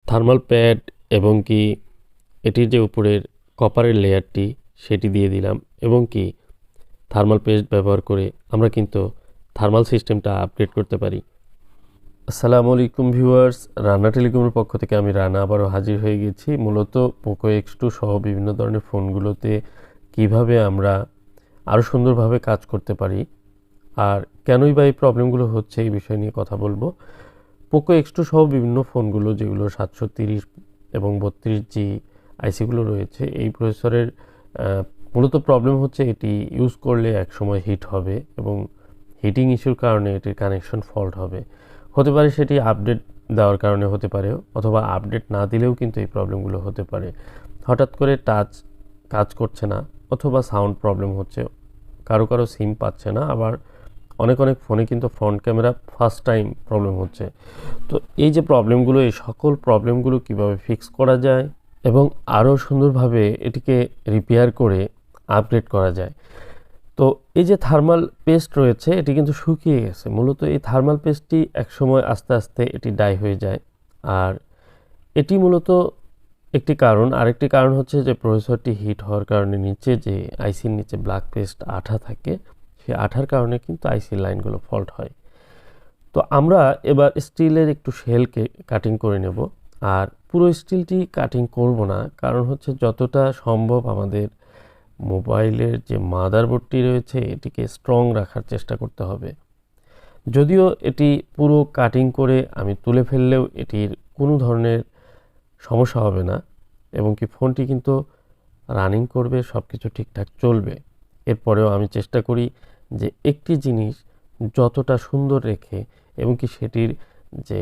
Thermal pad এবং কি এটির যে উপরের কপারের লেয়ারটি সেটি দিয়ে দিলাম এবং কি থার্মাল পেস্ট ব্যবহার করে আমরা কিন্তু থার্মাল সিস্টেমটা আপডেট করতে পারি। আসসালামু আলাইকুম ভিউয়ার্স, রানা টেলিকমের পক্ষ থেকে আমি রানা আবারও হাজির হয়ে গেছি। মূলত পোকো X2 সহ বিভিন্ন ধরনের ফোনগুলোতে কিভাবে আমরা আরও সুন্দরভাবে কাজ করতে পারি আর কেনই বা এই প্রবলেমগুলো হচ্ছে এই বিষয় নিয়ে কথা বলবো। পোকো X2 সহ বিভিন্ন ফোনগুলো যেগুলো 730 এবং 32G আইসিগুলো রয়েছে, এই প্রসেসরের মূলত প্রবলেম হচ্ছে এটি ইউজ করলে একসময় হিট হবে এবং হিটিং ইস্যুর কারণে এটির কানেকশন ফল্ট হবে। হতে পারে সেটি আপডেট দেওয়ার কারণে হতে পারে, অথবা আপডেট না দিলেও কিন্তু এই প্রবলেমগুলো হতে পারে। হঠাৎ করে টাচ কাজ করছে না, অথবা সাউন্ড প্রবলেম হচ্ছে, কারো সিম পাচ্ছে না, আবার অনেক ফোনে কিন্তু front camera first time problem হচ্ছে। তো এই যে প্রবলেমগুলো, এই সকল প্রবলেমগুলো কিভাবে ফিক্স করা যায় এবং আরও সুন্দরভাবে এটিকে রিপেয়ার করে আপগ্রেড করা যায়। তো এই যে থার্মাল পেস্ট রয়েছে এটি কিন্তু শুকিয়ে গেছে। মূলত এই থার্মাল পেস্টটি একসময় আস্তে আস্তে এটি ডাই হয়ে যায়, আর এটি মূলত একটি কারণ। আরেকটি কারণ হচ্ছে যে প্রসেসরটি হিট হওয়ার কারণে নিচে যে আইসির নিচে ব্ল্যাক পেস্ট আঠা থাকে, সেই আঠার কারণে কিন্তু আইসির লাইনগুলো ফল্ট হয়। তো আমরা এবার স্টিলের একটু শেলকে কাটিং করে নেব, আর পুরো স্টিলটি কাটিং করব না, কারণ হচ্ছে যতটা সম্ভব আমাদের মোবাইলের যে মাদারবোর্ডটি রয়েছে এটিকে স্ট্রং রাখার চেষ্টা করতে হবে। যদিও এটি পুরো কাটিং করে আমি তুলে ফেললেও এটির কোনো ধরনের সমস্যা হবে না, এবং কি ফোনটি কিন্তু রানিং করবে, সব কিছু ঠিকঠাক চলবে। এরপরেও আমি চেষ্টা করি যে একটি জিনিস যতটা সুন্দর রেখে এবং কি সেটির যে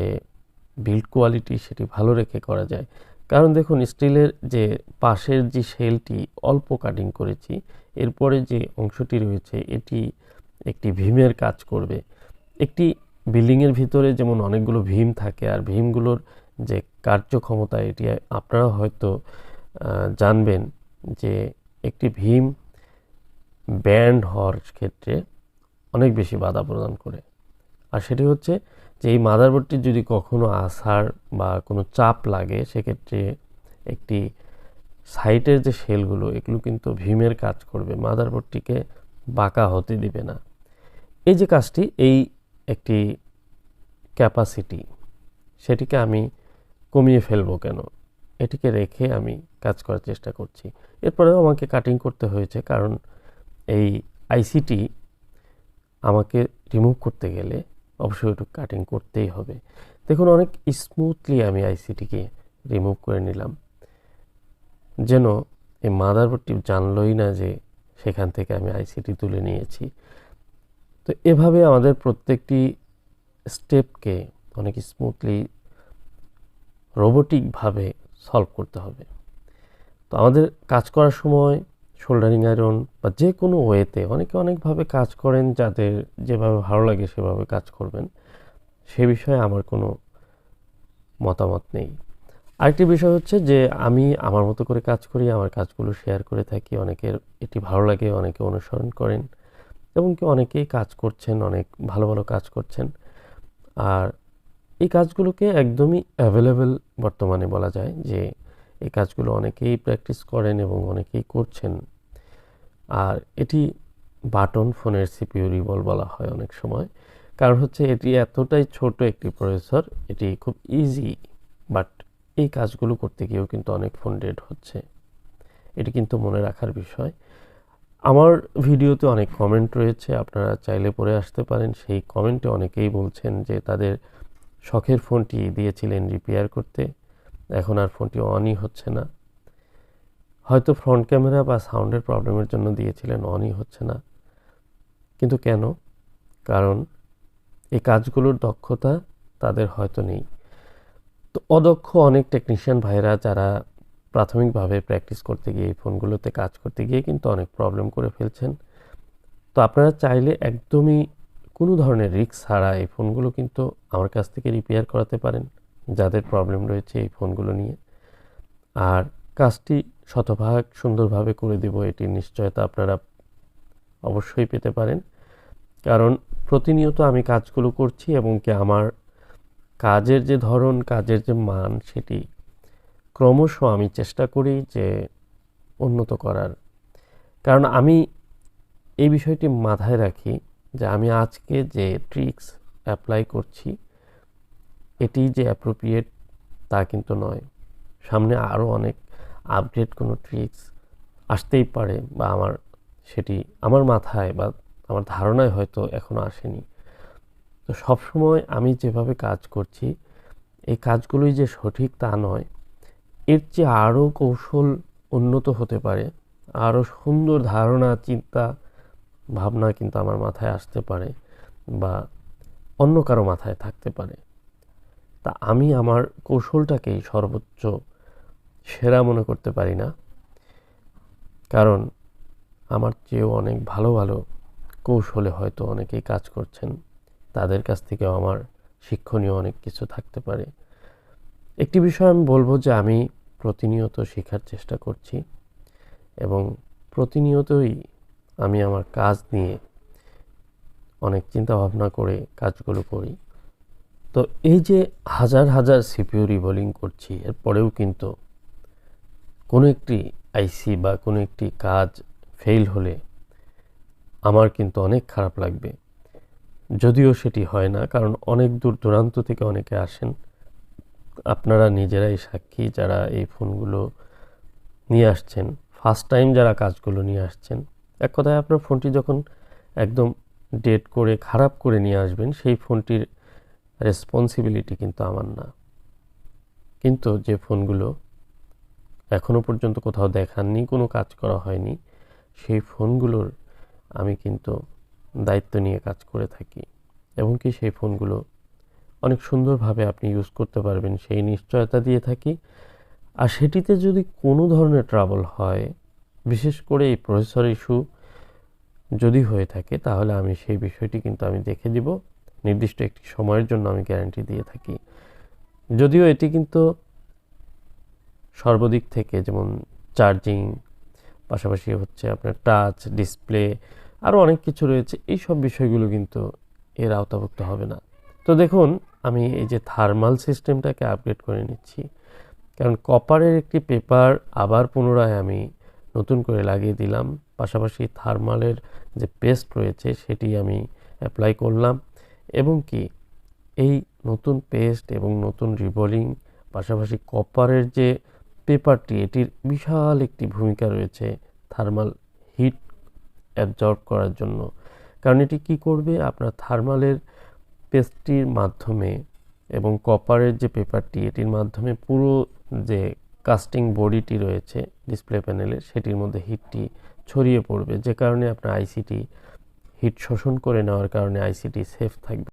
বিল্ড কোয়ালিটি সেটি ভালো রেখে করা যায়। কারণ দেখুন, স্টিলের যে পাশের যে শেলটি অল্প কাটিং করেছি, এরপরে যে অংশটি রয়েছে এটি একটি ভীমের কাজ করবে। একটি বিল্ডিংয়ের ভিতরে যেমন অনেকগুলো ভীম থাকে, আর ভীমগুলোর যে কার্যক্ষমতা এটি আপনারা হয়তো জানবেন যে একটি ভীম ব্যান্ড হওয়ার ক্ষেত্রে অনেক বেশি বাধা প্রদান করে। আর সেটি হচ্ছে যে এই মাদারবোর্ডটি যদি কখনো আসার বা কোনো চাপ লাগে, সেক্ষেত্রে একটি সাইটের যে শেলগুলো এগুলো কিন্তু ভীমের কাজ করবে, মাদারবোর্ডটিকে বাঁকা হতে দিবে না। এই যে কাজটি, এই একটি ক্যাপাসিটি, সেটিকে আমি কমিয়ে ফেলবো কেন, এটিকে রেখে আমি কাজ করার চেষ্টা করছি। এরপরেও আমাকে কাটিং করতে হয়েছে, কারণ এই আইসিটি আমাকে রিমুভ করতে গেলে অবশ্যই একটু কাটিং করতেই হবে। দেখুন, অনেক স্মুথলি আমি আইসিটিকে রিমুভ করে নিলাম, যেন এই মাদারবোর্ডটি জানলই না যে সেখান থেকে আমি আইসিটি তুলে নিয়েছি। তো এভাবে আমাদের প্রত্যেকটি স্টেপকে অনেক স্মুথলি রোবোটিকভাবে সলভ করতে হবে। তো আমাদের কাজ করার সময় শোল্ডারিং আয়রন বা যে কোনো ওয়েতে অনেকে অনেকভাবে কাজ করেন, যাদের যেভাবে ভালো লাগে সেভাবে কাজ করবেন, সে বিষয়ে আমার কোনো মতামত নেই। আরেকটি বিষয় হচ্ছে যে আমি আমার মতো করে কাজ করি, আমার কাজগুলো শেয়ার করে থাকি। অনেকের এটি ভালো লাগে, অনেকে অনুসরণ করেন, এবং কি অনেকেই কাজ করছেন, অনেক ভালো কাজ করছেন। আর এই কাজগুলোকে একদমই অ্যাভেলেবেল বর্তমানে বলা যায় যে এই কাজগুলো অনেকেই প্র্যাকটিস করেন এবং অনেকেই করছেন। আর এটি বাটন ফোনের সিপিইউ রিবল বলা হয় অনেক সময়, কারণ হচ্ছে এটি এতটাই ছোট একটি প্রসেসর, এটি খুব ইজি, বাট এই কাজগুলো করতে গিয়েও কিন্তু অনেক ফোন ডেড হচ্ছে। এটি কিন্তু মনে রাখার বিষয়। আমার ভিডিওতে অনেক কমেন্ট রয়েছে, আপনারা চাইলে পড়ে আসতে পারেন। সেই কমেন্টে অনেকেই বলছেন যে তাদের শখের ফোনটি দিয়েছিলেন রিপেয়ার করতে, এখন আর ফোনটি অনই হচ্ছে না। হয়তো ফ্রন্ট ক্যামেরা বা সাউন্ডের প্রবলেমের জন্য দিয়েছিলেন, অনই হচ্ছে না। কিন্তু কেন? কারণ এই কাজগুলোর দক্ষতা তাদের হয়তো নেই। তো অদক্ষ অনেক টেকনিশিয়ান ভাইরা যারা প্রাথমিকভাবে প্র্যাকটিস করতে গিয়ে এই ফোনগুলোতে কাজ করতে গিয়ে কিন্তু অনেক প্রবলেম করে ফেলছেন। তো আপনারা চাইলে একদমই কোনো ধরনের রিস্ক ছাড়া এই ফোনগুলো কিন্তু আমার কাছ থেকে রিপেয়ার করাতে পারেন, যাদের প্রবলেম রয়েছে এই ফোনগুলো নিয়ে। আর কাজটি শতভাগ সুন্দরভাবে করে দেব, এটির নিশ্চয়তা আপনারা অবশ্যই পেতে পারেন। কারণ প্রতিনিয়ত আমি কাজগুলো করছি, এবং কি আমার কাজের যে ধরন, কাজের যে মান, সেটি ক্রমশ আমি চেষ্টা করি যে উন্নত করার, কারণ আমি এই বিষয়টি মাথায় রাখি যে আমি আজকে যে ট্রিক্স অ্যাপ্লাই করছি এটি যে অ্যাপ্রোপ্রিয়েট তা কিন্তু নয়। সামনে আরও অনেক আপডেট কোনো ট্রিক্স আসতেই পারে, বা সেটি আমার মাথায় বা আমার ধারণায় হয়তো এখনও আসেনি। তো সবসময় আমি যেভাবে কাজ করছি এই কাজগুলোই যে সঠিক তা নয়, এর চেয়ে আরও কৌশল উন্নত হতে পারে, আরও সুন্দর ধারণা, চিন্তা, ভাবনা কিন্তু আমার মাথায় আসতে পারে বা অন্য কারো মাথায় থাকতে পারে। তা আমি আমার কৌশলটাকেই সর্বোচ্চ সেরা মনে করতে পারি না, কারণ আমার চেয়েও অনেক ভালো ভালো কৌশলে হয়তো অনেকেই কাজ করছেন, তাদের কাছ থেকেও আমার শিক্ষণীয় অনেক কিছু থাকতে পারে। একটি বিষয় আমি বলবো যে আমি প্রতিনিয়ত শেখার চেষ্টা করছি এবং প্রতিনিয়তই আমি আমার কাজ নিয়ে অনেক চিন্তা ভাবনা করে কাজগুলো করি। তো এই যে হাজার হাজার সিপিইউ রিবোলিং করছি, এরপরেও কিন্তু কোনো একটি আইসি বা কোনো একটি কাজ ফেল হলে আমার কিন্তু অনেক খারাপ লাগবে, যদিও সেটি হয় না, কারণ অনেক দূর দূরান্ত থেকে অনেকে আসেন। আপনারা নিজেরাই সাক্ষী, যারা এই ফোনগুলো নিয়ে আসছেন, ফার্স্ট টাইম যারা কাজগুলো নিয়ে আসছেন। এক কথায় আপনার ফোনটি যখন একদম ডেট করে খারাপ করে নিয়ে আসবেন, সেই ফোনটির রেসপন্সিবিলিটি কিন্তু আমার না। কিন্তু যে ফোনগুলো এখনও পর্যন্ত কোথাও দেখাননি, কোনো কাজ করা হয়নি, সেই ফোনগুলোর আমি কিন্তু দায়িত্ব নিয়ে কাজ করে থাকি, এবং কি সেই ফোনগুলো অনেক সুন্দরভাবে আপনি ইউজ করতে পারবেন সেই নিশ্চয়তা দিয়ে থাকি। আর সেটিতে যদি কোনো ধরনের ট্রাবল হয়, বিশেষ করে এই প্রসেসর ইস্যু যদি হয়ে থাকে, তাহলে আমি সেই বিষয়টি কিন্তু আমি দেখে দিব, নির্দিষ্ট একটি সময়ের জন্য আমি গ্যারান্টি দিয়ে থাকি। যদিও এটি কিন্তু সর্বদিক থেকে, যেমন চার্জিং, পাশাপাশি হচ্ছে আপনার টাচ, ডিসপ্লে, আরও অনেক কিছু রয়েছে, এই সব বিষয়গুলো কিন্তু এর আওতাভুক্ত হবে না। তো দেখুন, আমি এই যে থার্মাল সিস্টেমটাকে আপগ্রেড করে নিচ্ছি, কারণ কপারের একটি পেপার আবার পুনরায় আমি নতুন করে লাগিয়ে দিলাম। পাশাপাশি থার্মালের যে পেস্ট রয়েছে সেটি আমি অ্যাপ্লাই করলাম, এবং কি এই নতুন পেস্ট এবং নতুন রিবোলিং, পাশাপাশি কপারের যে পেপারটি, এটির বিশাল একটি ভূমিকা রয়েছে থার্মাল হিট অ্যাবজর্ব করার জন্য। কারণ এটি কী করবে, আপনার থার্মালের পেস্টটির মাধ্যমে এবং কপারের যে পেপারটি, এটির মাধ্যমে পুরো যে কাস্টিং বডিটি রয়েছে ডিসপ্লে প্যানেলে, সেটির মধ্যে হিটটি ছড়িয়ে পড়বে, যে কারণে আপনার আইসিটি হিট শোষণ করে নেওয়ার কারণে আইসিটি সেফ থাকবে।